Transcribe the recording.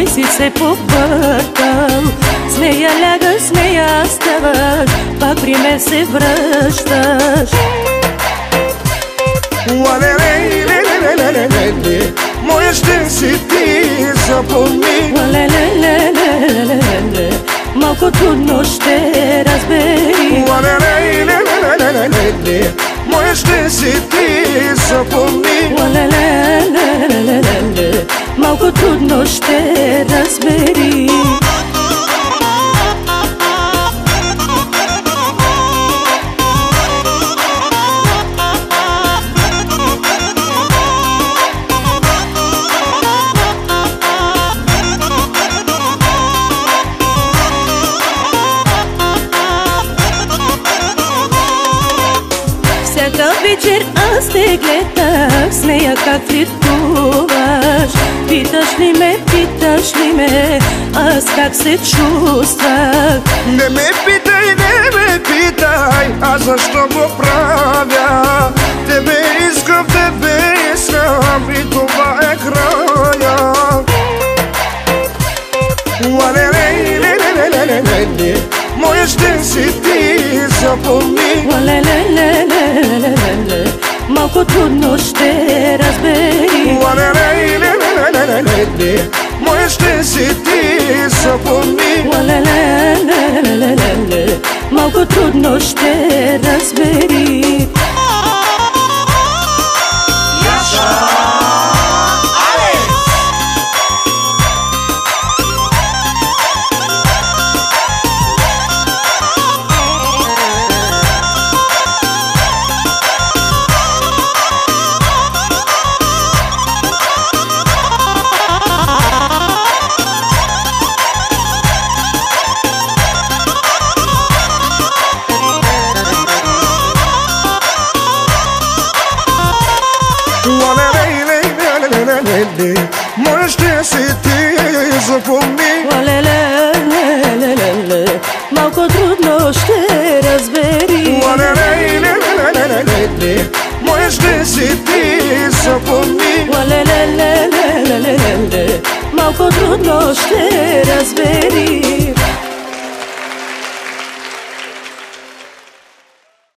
mai si se побъркал. С нея лягаш, с нея ставаш, пак при мен се връщаш. Ле-ле-ле-ле-ле-ле-ле, моя ще си ти, запомни. Ле-ле-ле-ле-ле-ле, малко трудно ще разбери. Ле-ле-ле-ле-ле-ле, моя ще си ти, запомни. Ле-ле-ле-ле-ле-ле, малко трудно ще разбери. Всяка вечер аз те гледах, с нея как флиртуваш. Питаш ли ме, аз как се чувствах? Не ме питай, аз защо го правя? Тебе искам и това е края. Ле-ле-ле-ле-ле-ле-ле, моя ще си ти, запомни. Ле-ле-ле-ле-ле-ле, малко трудно ще разбери. Ле-ле-ле-ле-ле-ле, моя ще си ти, запомни. Ле-ле-ле-ле-ле-ле, малко трудно ще разбери. Моя ще си ти, запомни. Ле-ле-ле-ле-ле-ле, малко трудно ще разбери. Ле-ле-ле-ле-ле-ле, моя ще си ти, запомни. Ле-ле-ле-ле-ле-ле, малко трудно ще разбери.